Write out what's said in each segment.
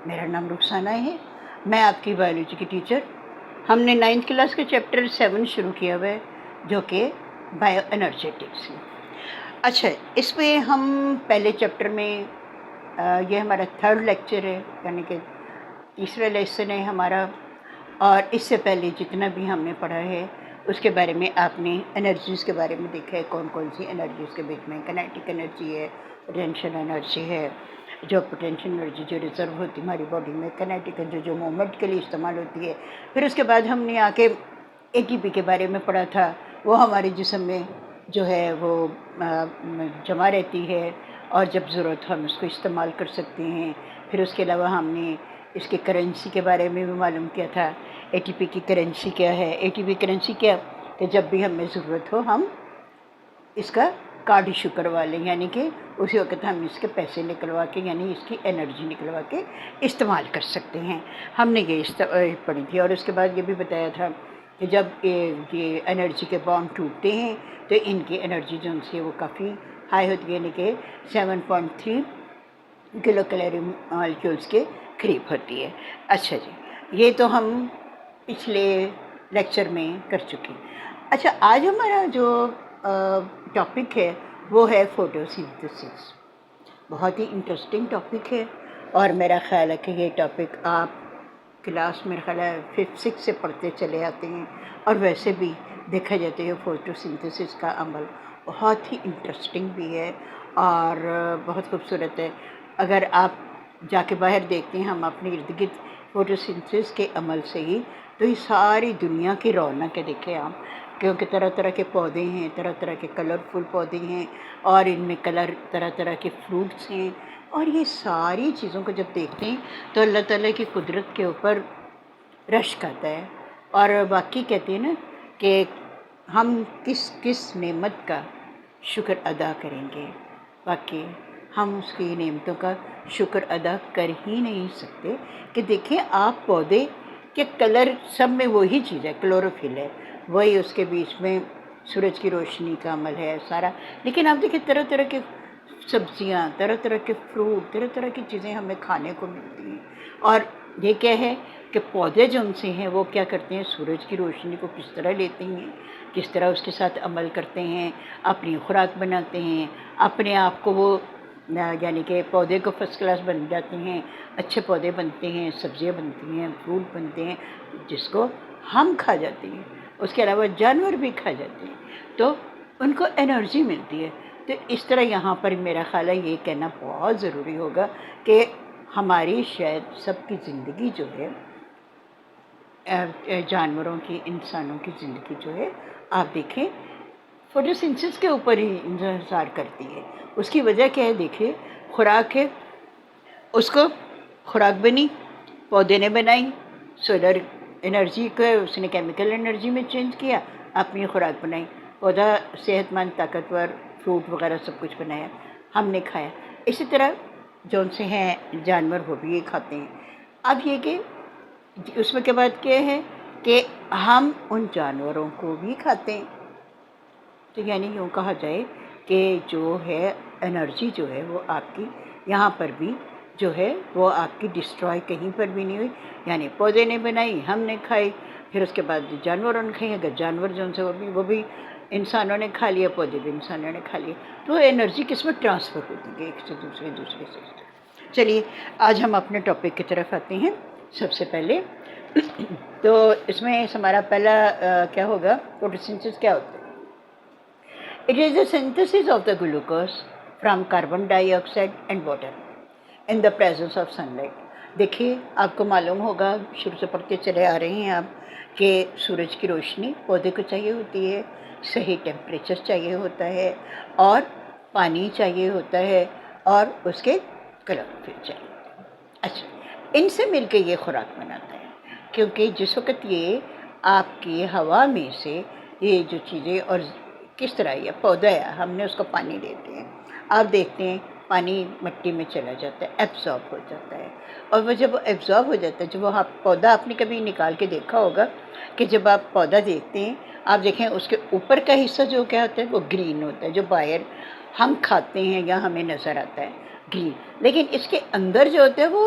میرا نام رخسانہ ہے، میں آپ کی بایولوجی کی ٹیچر۔ ہم نے 9th کلاس کے چیپٹر 7 شروع کیا ہوا ہے جو کہ بایو انرجیٹکس ہے۔ اچھا، اس میں ہم پہلے چیپٹر میں یہ ہمارا 3rd لیکچر ہے، یعنی کہ تیسرا لیسن ہے ہمارا، اور اس سے پہلے جتنا بھی ہم نے پڑھا ہے اس کے بارے میں آپ نے انرجیز کے بارے میں دیکھا ہے، کون کون سی انرجیز کے بیچ میں کینیٹک انرجی ہے، پوٹینشیل انرجی ہے، جو پوٹینشیل انرجی جو ریزرو ہوتی ہے ہماری باڈی میں، کینیٹک جو موومنٹ کے لیے استعمال ہوتی ہے۔ پھر اس کے بعد ہم نے آ کے اے ٹی پی کے بارے میں پڑھا تھا، وہ ہمارے جسم میں جو ہے وہ جمع رہتی ہے اور جب ضرورت ہم اس کو استعمال کر سکتے ہیں۔ پھر اس کے علاوہ ہم نے اس کے کرنسی کے بارے میں بھی معلوم کیا تھا، اے ٹی پی کی کرنسی کیا ہے۔ اے ٹی پی کرنسی کیا کہ جب بھی ہمیں ضرورت ہو ہم اس کا کارڈ ایشو کروا لیں، یعنی کہ اسی وقت ہم اس کے پیسے نکلوا کے، یعنی اس کی انرجی نکلوا کے استعمال کر سکتے ہیں۔ ہم نے یہ پڑھی تھی، اور اس کے بعد یہ بھی بتایا تھا کہ جب یہ انرجی کے بانڈ ٹوٹتے ہیں تو ان کی انرجی جو ان سے وہ کافی ہائی ہوتی ہے، یعنی کہ 7.3 کلو کیلوری مالیکولز کے قریب ہوتی ہے۔ اچھا جی، یہ تو ہم پچھلے لیکچر میں کر چکے۔ اچھا، آج ہمارا جو ٹاپک ہے وہ ہے فوٹو سنتھسس۔ بہت ہی انٹرسٹنگ ٹاپک ہے، اور میرا خیال ہے کہ یہ ٹاپک آپ کلاس میں خیال ہے 5th 6th سے پڑھتے چلے آتے ہیں، اور ویسے بھی دیکھا جاتا ہے فوٹو سنتھسس کا عمل بہت ہی انٹرسٹنگ بھی ہے اور بہت خوبصورت ہے۔ اگر آپ جا کے باہر دیکھتے ہیں ہم اپنے ارد گرد فوٹو سنتھسس کے عمل سے ہی، تو یہ ساری دنیا کی رونق ہے۔ دیکھیں آپ، کیونکہ طرح طرح کے پودے ہیں، طرح طرح کے کلرفل پودے ہیں، اور ان میں طرح طرح کے فروٹس ہیں، اور یہ ساری چیزوں کو جب دیکھتے ہیں تو اللہ تعالیٰ کی قدرت کے اوپر رشک آتا ہے، اور باقی کہتے ہیں نا کہ ہم کس کس نعمت کا شکر ادا کریں گے، باقی ہم اس کی نعمتوں کا شکر ادا کر ہی نہیں سکتے۔ کہ دیکھیں آپ، پودے کے کلر سب میں وہی چیز ہے، کلوروفل ہے، وہی اس کے بیچ میں سورج کی روشنی کا عمل ہے سارا، لیکن آپ دیکھیں طرح طرح کے سبزیاں، طرح طرح کے فروٹ، طرح طرح کی چیزیں ہمیں کھانے کو ملتی ہیں، اور یہ کیا ہے کہ پودے جو ان سے ہیں وہ کیا کرتے ہیں، سورج کی روشنی کو کس طرح لیتے ہیں، کس طرح اس کے ساتھ عمل کرتے ہیں، اپنی خوراک بناتے ہیں، اپنے آپ کو وہ یعنی کہ پودے کو فرسٹ کلاس بن جاتے ہیں، اچھے پودے بنتے ہیں، سبزیاں بنتی ہیں، فروٹ بنتے ہیں جس کو ہم کھا جاتے ہیں، اس کے علاوہ جانور بھی کھا جاتے ہیں، تو ان کو انرجی ملتی ہے۔ تو اس طرح یہاں پر میرا خیال ہے یہ کہنا بہت ضروری ہوگا کہ ہماری شاید سب کی زندگی جو ہے، جانوروں کی، انسانوں کی زندگی جو ہے، آپ دیکھیں فوٹو سنتھسس کے اوپر ہی انحصار کرتی ہے۔ اس کی وجہ کیا ہے، دیکھیں خوراک ہے، اس کو خوراک بنی، پودے نے بنائی، سولر انرجی کو اس نے کیمیکل انرجی میں چینج کیا، اپنی خوراک بنائی، پودا صحت مند طاقتور فروٹ وغیرہ سب کچھ بنایا، ہم نے کھایا۔ اسی طرح جو ان سے ہیں جانور وہ بھی یہ کھاتے ہیں۔ اب یہ کہ اس میں کے بعد کیا ہے کہ ہم ان جانوروں کو بھی کھاتے ہیں، تو یعنی یوں کہا جائے کہ جو ہے انرجی جو ہے وہ آپ کی یہاں پر بھی جو ہے وہ آپ کی ڈسٹروائے کہیں پر بھی نہیں ہوئی، یعنی پودے نے بنائی، ہم نے کھائی، پھر اس کے بعد جانوروں نے کھائی، اگر جانور جو ان سے وہ بھی انسانوں نے کھا لیا، پودے بھی انسانوں نے کھا لیا، تو انرجی کس میں ٹرانسفر ہوتی ہے ایک سے دوسرے، دوسرے سے۔ چلیے آج ہم اپنے ٹاپک کی طرف آتے ہیں۔ سب سے پہلے تو اس میں ہمارا پہلا کیا ہوگا، فوٹوسنتھسس کیا ہوتا ہے؟ It is the synthesis of the glucose from carbon dioxide and water in the presence of sunlight. دیکھیے آپ کو معلوم ہوگا، شروع سے پڑھتے چلے آ رہے ہیں آپ کہ سورج کی روشنی پودے کو چاہیے ہوتی ہے، صحیح ٹیمپریچر چاہیے ہوتا ہے، اور پانی چاہیے ہوتا ہے، اور اس کے کلوروفل چاہیے ہوتا ہے۔ اچھا، ان سے مل کے یہ خوراک بناتا ہے، کیونکہ جس وقت یہ آپ کی ہوا میں سے یہ جو چیزیں، اور کس طرح یہ پودا ہے ہم نے اس کو پانی دیتے ہیں، آپ دیکھتے ہیں پانی مٹی میں چلا جاتا ہے، ایبزارب ہو جاتا ہے، اور وہ جب ایبزارب ہو جاتا ہے، جب وہ پودا آپ نے کبھی نکال کے دیکھا ہوگا کہ جب آپ پودا دیکھتے ہیں، آپ دیکھیں اس کے اوپر کا حصہ جو کیا ہوتا ہے وہ گرین ہوتا ہے، جو باہر ہم کھاتے ہیں یا ہمیں نظر آتا ہے گرین، لیکن اس کے اندر جو ہوتا ہے وہ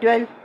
12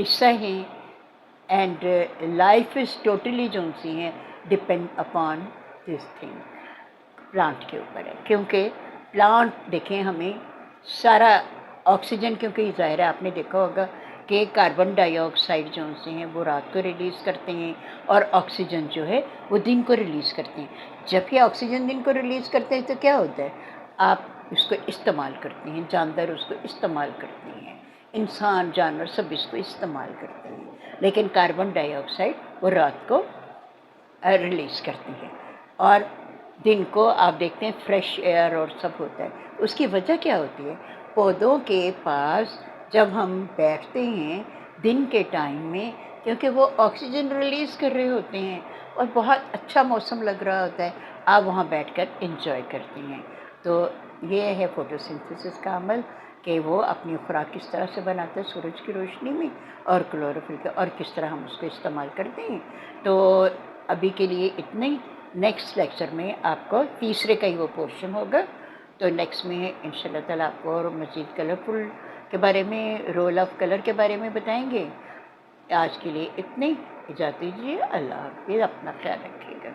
حصہ ہیں اینڈ لائف از ٹوٹلی جو سی ہیں depend upon this thing plant کے اوپر ہے، کیونکہ پلانٹ دیکھیں ہمیں سارا آکسیجن، کیونکہ ظاہر ہے آپ نے دیکھا ہوگا کہ کاربن ڈائی آکسائڈ جو سے ہیں وہ رات کو ریلیز کرتے ہیں اور آکسیجن جو ہے وہ دن کو ریلیز کرتے ہیں۔ جب یہ آکسیجن دن کو ریلیز کرتے ہیں تو کیا ہوتا ہے، آپ اس کو استعمال کرتے ہیں، جاندار اس کو استعمال کرتے ہیں، انسان جانور سب اس کو استعمال کرتے ہیں، لیکن کاربن ڈائی آکسائڈ وہ رات کو ریلیز کرتی ہے اور دن کو آپ دیکھتے ہیں فریش ایئر اور سب ہوتا ہے۔ اس کی وجہ کیا ہوتی ہے، پودوں کے پاس جب ہم بیٹھتے ہیں دن کے ٹائم میں، کیونکہ وہ آکسیجن ریلیز کر رہے ہوتے ہیں اور بہت اچھا موسم لگ رہا ہوتا ہے، آپ وہاں بیٹھ کر انجوائے کرتے ہیں۔ تو یہ ہے فوٹو سنتھسس کا عمل کہ وہ اپنی خوراک کس طرح سے بناتا ہے سورج کی روشنی میں اور کلوروفل کا، اور کس طرح ہم اس کو استعمال کرتے ہیں۔ تو ابھی کے لیے اتنا ہی، نیکسٹ لیکچر میں آپ کو تیسرے کا ہی وہ پورشن ہوگا، تو نیکسٹ میں انشاءاللہ تعالیٰ آپ کو اور مزید کلرفل کے بارے میں، رول آف کلر کے بارے میں بتائیں گے۔ آج کے لیے اتنے اجازت دیجیے، اللہ حافظ، اپنا خیال رکھیے گا۔